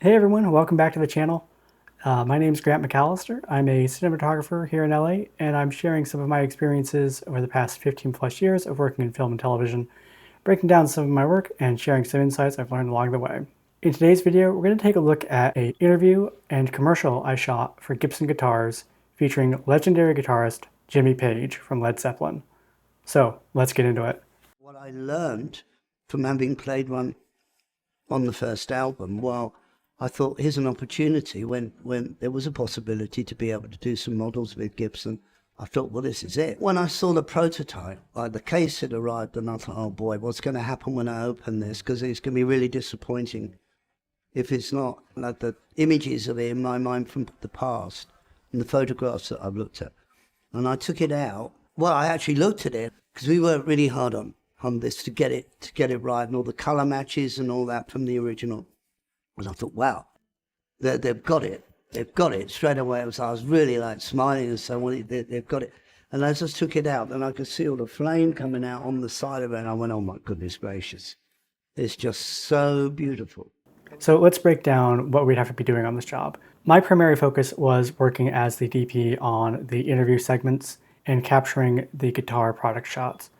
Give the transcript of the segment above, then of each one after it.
Hey everyone, welcome back to the channel. My name is Grant McAllister. I'm a cinematographer here in LA, and I'm sharing some of my experiences over the past 15 plus years of working in film and television, breaking down some of my work and sharing some insights I've learned along the way. In today's video, we're going to take a look at an interview and commercial I shot for Gibson guitars featuring legendary guitarist Jimmy Page from Led Zeppelin. So let's get into it. What I learned from having played one on the first album, well, I thought here's an opportunity when there was a possibility to be able to do some models with Gibson. I thought, well, this is it. When I saw the prototype, like the case had arrived, and I thought, oh boy, what's going to happen when I open this? Because it's going to be really disappointing if it's not. Like the images of it in my mind from the past and the photographs that I've looked at. And I took it out. Well, I actually looked at it because we worked really hard on this to get it right, and all the color matches and all that from the original. And I thought, wow, they've got it. They've got it straight away. I was really like smiling and so on. They've got it. And as I took it out, then I could see all the flame coming out on the side of it. And I went, oh my goodness gracious. It's just so beautiful. So let's break down what we'd have to be doing on this job. My primary focus was working as the DP on the interview segments and capturing the guitar product shots.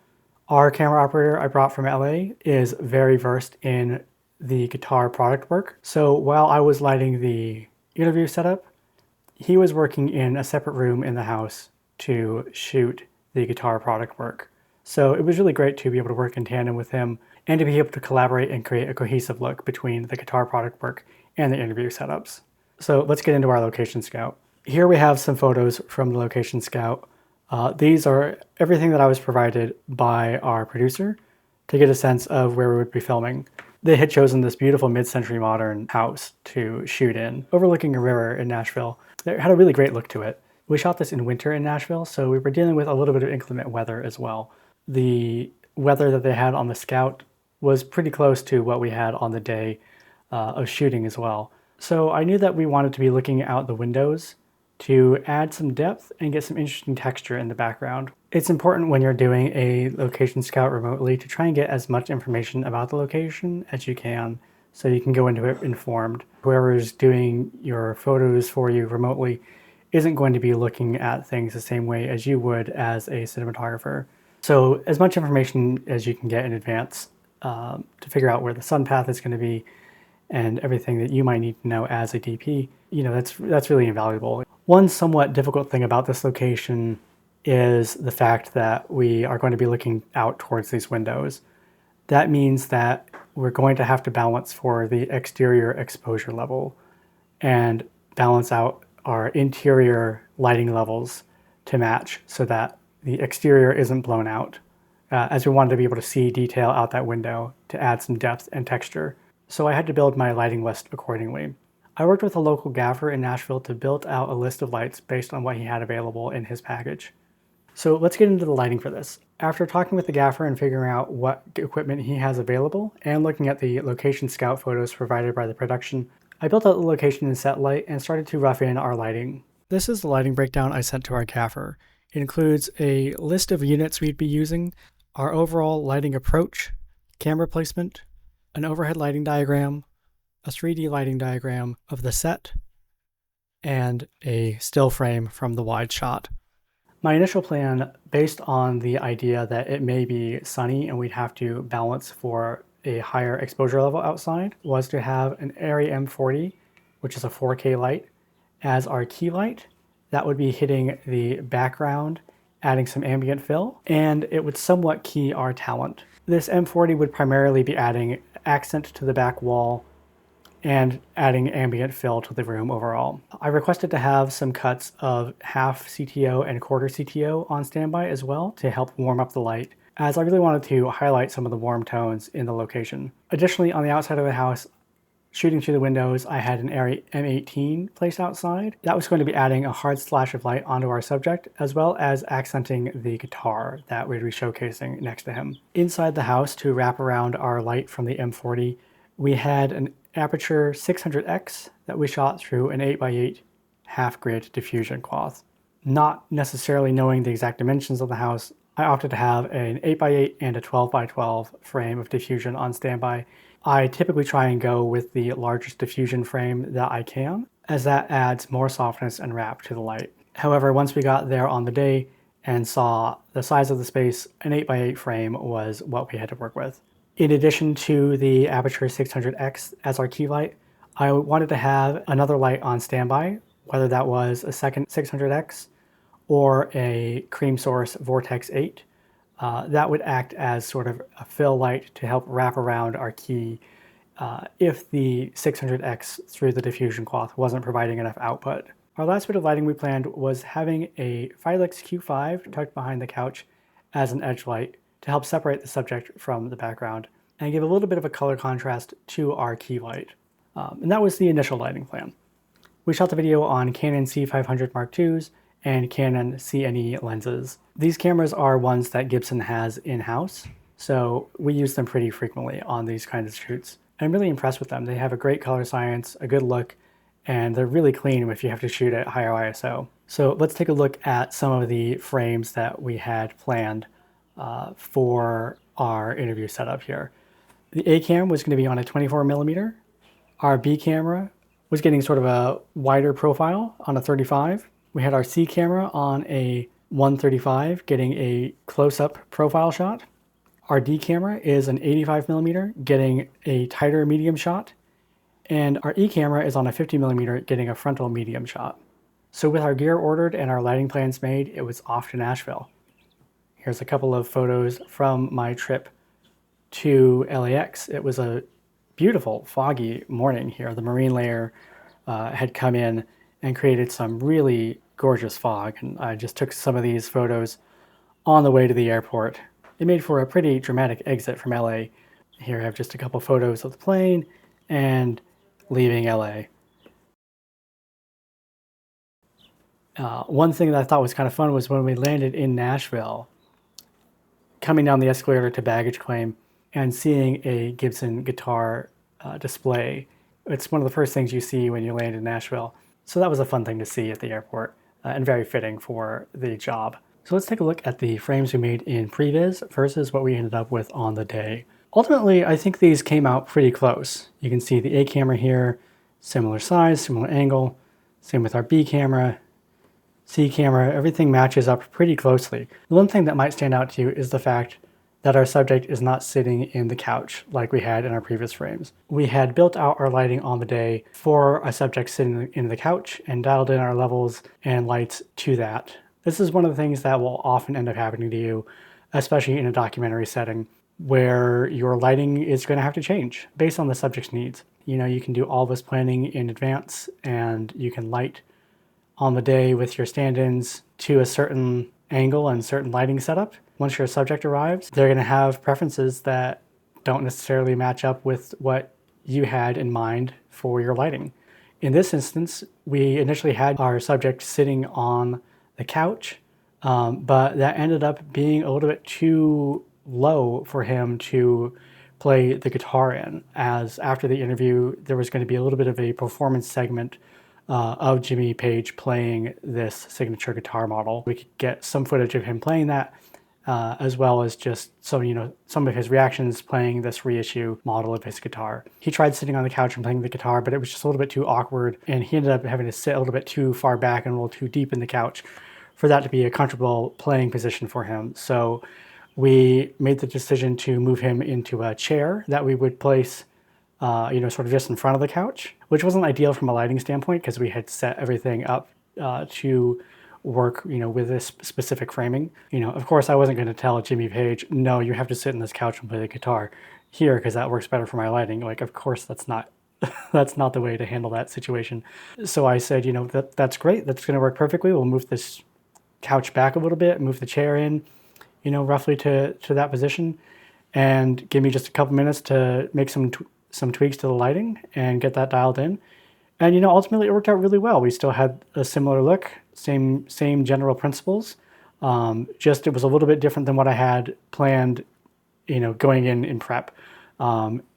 Our camera operator I brought from LA is very versed in the guitar product work. So while I was lighting the interview setup, he was working in a separate room in the house to shoot the guitar product work. So it was really great to be able to work in tandem with him and to be able to collaborate and create a cohesive look between the guitar product work and the interview setups. So let's get into our location scout. Here we have some photos from the location scout. These are everything that I was provided by our producer to get a sense of where we would be filming. They had chosen this beautiful mid-century modern house to shoot in, overlooking a river in Nashville. It had a really great look to it. We shot this in winter in Nashville, so we were dealing with a little bit of inclement weather as well. The weather that they had on the Scout was pretty close to what we had on the day of shooting as well. So I knew that we wanted to be looking out the windows to add some depth and get some interesting texture in the background. It's important when you're doing a location scout remotely to try and get as much information about the location as you can so you can go into it informed. Whoever is doing your photos for you remotely isn't going to be looking at things the same way as you would as a cinematographer. So as much information as you can get in advance to figure out where the sun path is going to be and everything that you might need to know as a DP, that's really invaluable. One somewhat difficult thing about this location is the fact that we are going to be looking out towards these windows. That means that we're going to have to balance for the exterior exposure level and balance out our interior lighting levels to match so that the exterior isn't blown out, as we wanted to be able to see detail out that window to add some depth and texture. So I had to build my lighting list accordingly. I worked with a local gaffer in Nashville to build out a list of lights based on what he had available in his package. So let's get into the lighting for this. After talking with the gaffer and figuring out what equipment he has available and looking at the location scout photos provided by the production, I built out the location in set light and started to rough in our lighting. This is the lighting breakdown I sent to our gaffer. It includes a list of units we'd be using, our overall lighting approach, camera placement, an overhead lighting diagram, a 3D lighting diagram of the set, and a still frame from the wide shot. My initial plan, based on the idea that it may be sunny and we'd have to balance for a higher exposure level outside, was to have an Arri M40, which is a 4K light, as our key light. That would be hitting the background, adding some ambient fill, and it would somewhat key our talent. This M40 would primarily be adding accent to the back wall and adding ambient fill to the room overall. I requested to have some cuts of half CTO and quarter CTO on standby as well to help warm up the light, as I really wanted to highlight some of the warm tones in the location. Additionally, on the outside of the house, shooting through the windows, I had an Arri M18 placed outside. That was going to be adding a hard slash of light onto our subject, as well as accenting the guitar that we'd be showcasing next to him. Inside the house, to wrap around our light from the M40, we had an Aputure 600X that we shot through an 8x8 half-grid diffusion cloth. Not necessarily knowing the exact dimensions of the house, I opted to have an 8x8 and a 12x12 frame of diffusion on standby I typically try and go with the largest diffusion frame that I can, as that adds more softness and wrap to the light. However, once we got there on the day and saw the size of the space, an 8x8 frame was what we had to work with. In addition to the Aputure 600X as our key light, I wanted to have another light on standby, whether that was a second 600X or a cream source Vortex 8. That would act as sort of a fill light to help wrap around our key if the 600X through the diffusion cloth wasn't providing enough output. Our last bit of lighting we planned was having a Filex Q5 tucked behind the couch as an edge light to help separate the subject from the background and give a little bit of a color contrast to our key light. And that was the initial lighting plan. We shot the video on Canon C500mkIIs and Canon CN-E lenses. These cameras are ones that Gibson has in-house, so we use them pretty frequently on these kinds of shoots. And I'm really impressed with them. They have a great color science, a good look, and they're really clean if you have to shoot at higher ISO. So let's take a look at some of the frames that we had planned for our interview setup here. The A cam was going to be on a 24mm. Our B camera was getting sort of a wider profile on a 35. We had our C camera on a 135 getting a close-up profile shot. Our D camera is an 85mm getting a tighter medium shot. And our E camera is on a 50mm getting a frontal medium shot. So with our gear ordered and our lighting plans made, it was off to Nashville. Here's a couple of photos from my trip to LAX. It was a beautiful foggy morning here. The marine layer had come in and created some really gorgeous fog, and I just took some of these photos on the way to the airport. It made for a pretty dramatic exit from LA. Here I have just a couple photos of the plane and leaving LA. One thing that I thought was kind of fun was when we landed in Nashville, coming down the escalator to baggage claim and seeing a Gibson guitar display. It's one of the first things you see when you land in Nashville. So that was a fun thing to see at the airport and very fitting for the job. So let's take a look at the frames we made in Pre-Vis versus what we ended up with on the day. Ultimately, I think these came out pretty close. You can see the A camera here, similar size, similar angle. Same with our B camera, C camera, everything matches up pretty closely. The one thing that might stand out to you is the fact that our subject is not sitting in the couch like we had in our previous frames. We had built out our lighting on the day for a subject sitting in the couch and dialed in our levels and lights to that. This is one of the things that will often end up happening to you, especially in a documentary setting, where your lighting is going to have to change based on the subject's needs. You know, you can do all this planning in advance and you can light on the day with your stand-ins to a certain angle and certain lighting setup. Once your subject arrives, they're going to have preferences that don't necessarily match up with what you had in mind for your lighting. In this instance, we initially had our subject sitting on the couch, but that ended up being a little bit too low for him to play the guitar in, as after the interview there was going to be a little bit of a performance segment of Jimmy Page playing this signature guitar model. We could get some footage of him playing that, as well as just some of his reactions playing this reissue model of his guitar. He tried sitting on the couch and playing the guitar, but it was just a little bit too awkward, and he ended up having to sit a little bit too far back and a little too deep in the couch for that to be a comfortable playing position for him. So we made the decision to move him into a chair that we would place sort of just in front of the couch, which wasn't ideal from a lighting standpoint because we had set everything up to work, with this specific framing. Of course, I wasn't going to tell Jimmy Page, no, you have to sit in this couch and play the guitar here because that works better for my lighting. Like, of course, that's not that's not the way to handle that situation. So I said, that's great. That's going to work perfectly. We'll move this couch back a little bit, move the chair in, roughly to that position, and give me just a couple minutes to make some tweaks to the lighting and get that dialed in. And ultimately it worked out really well. We still had a similar look, same general principles. Just it was a little bit different than what I had planned, going in prep,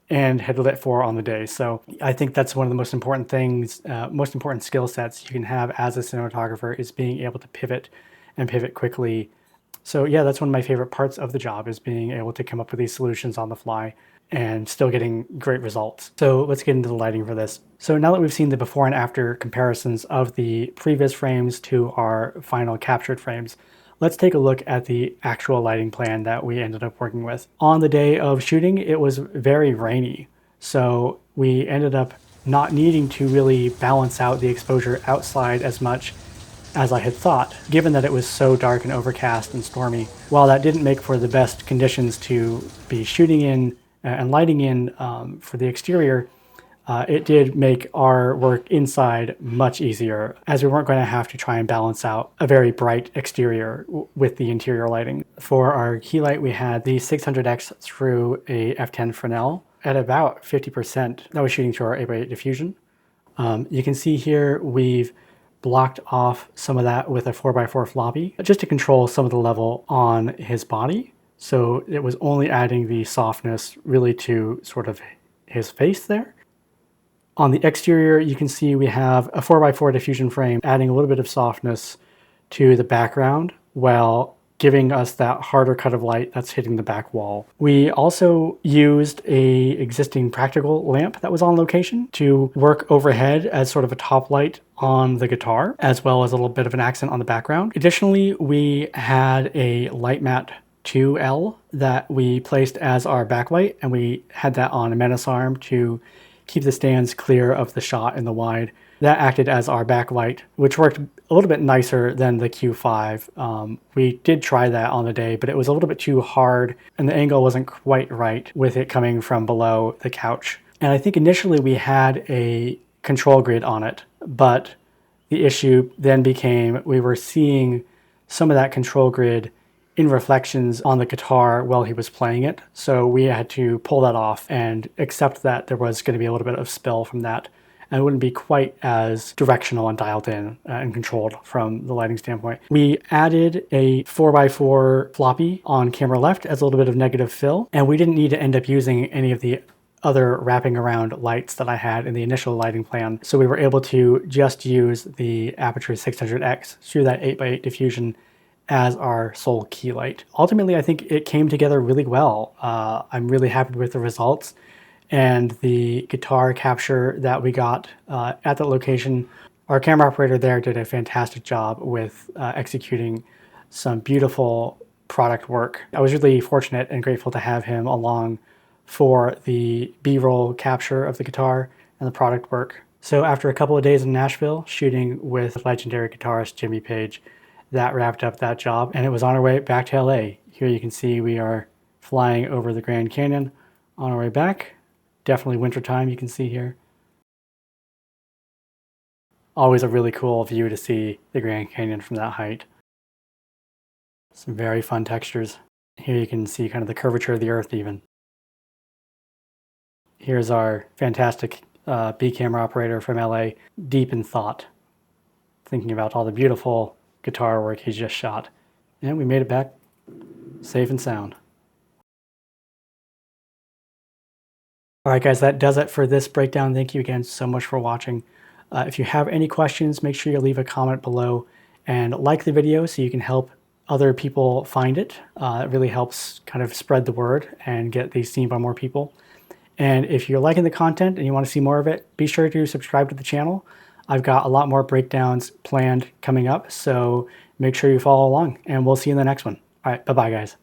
and had lit for on the day. So I think that's one of the most important things, most important skill sets you can have as a cinematographer, is being able to pivot and pivot quickly. So yeah, that's one of my favorite parts of the job, is being able to come up with these solutions on the fly and still getting great results. So let's get into the lighting for this. So now that we've seen the before and after comparisons of the Pre-Vis frames to our final captured frames, let's take a look at the actual lighting plan that we ended up working with. On the day of shooting, it was very rainy, so we ended up not needing to really balance out the exposure outside as much as I had thought, given that it was so dark and overcast and stormy. While that didn't make for the best conditions to be shooting in and lighting in for the exterior, it did make our work inside much easier, as we weren't going to have to try and balance out a very bright exterior with the interior lighting. For our key light, we had the 600X through a f10 Fresnel at about 50%. That was shooting through our 8x8 diffusion. You can see here we've blocked off some of that with a 4x4 floppy just to control some of the level on his body. So it was only adding the softness really to sort of his face there. On the exterior, you can see we have a 4x4 diffusion frame adding a little bit of softness to the background while giving us that harder cut of light that's hitting the back wall. We also used a existing practical lamp that was on location to work overhead as sort of a top light on the guitar, as well as a little bit of an accent on the background. Additionally, we had a Litemat 2L that we placed as our backlight, and we had that on a menace arm to keep the stands clear of the shot in the wide. That acted as our backlight, which worked a little bit nicer than the Q5. We did try that on the day, but it was a little bit too hard and the angle wasn't quite right with it coming from below the couch. And I think initially we had a control grid on it, but the issue then became we were seeing some of that control grid in reflections on the guitar while he was playing it. So we had to pull that off and accept that there was going to be a little bit of spill from that, and it wouldn't be quite as directional and dialed in and controlled from the lighting standpoint. We added a 4x4 floppy on camera left as a little bit of negative fill, and we didn't need to end up using any of the other wrapping around lights that I had in the initial lighting plan. So we were able to just use the Aputure 600X through that 8x8 diffusion as our sole key light. Ultimately, I think it came together really well. I'm really happy with the results, and the guitar capture that we got at that location. Our camera operator there did a fantastic job with executing some beautiful product work. I was really fortunate and grateful to have him along for the B-roll capture of the guitar and the product work. So after a couple of days in Nashville shooting with legendary guitarist Jimmy Page, that wrapped up that job, and it was on our way back to LA. Here you can see we are flying over the Grand Canyon on our way back. Definitely wintertime, you can see here. Always a really cool view to see the Grand Canyon from that height. Some very fun textures. Here you can see kind of the curvature of the earth even. Here's our fantastic B camera operator from LA, deep in thought, thinking about all the beautiful guitar work he's just shot. And we made it back safe and sound. All right, guys, that does it for this breakdown. Thank you again so much for watching. If you have any questions, make sure you leave a comment below and like the video so you can help other people find it. It really helps kind of spread the word and get these seen by more people. And if you're liking the content and you want to see more of it, be sure to subscribe to the channel. I've got a lot more breakdowns planned coming up, so make sure you follow along, and we'll see you in the next one. All right, bye-bye, guys.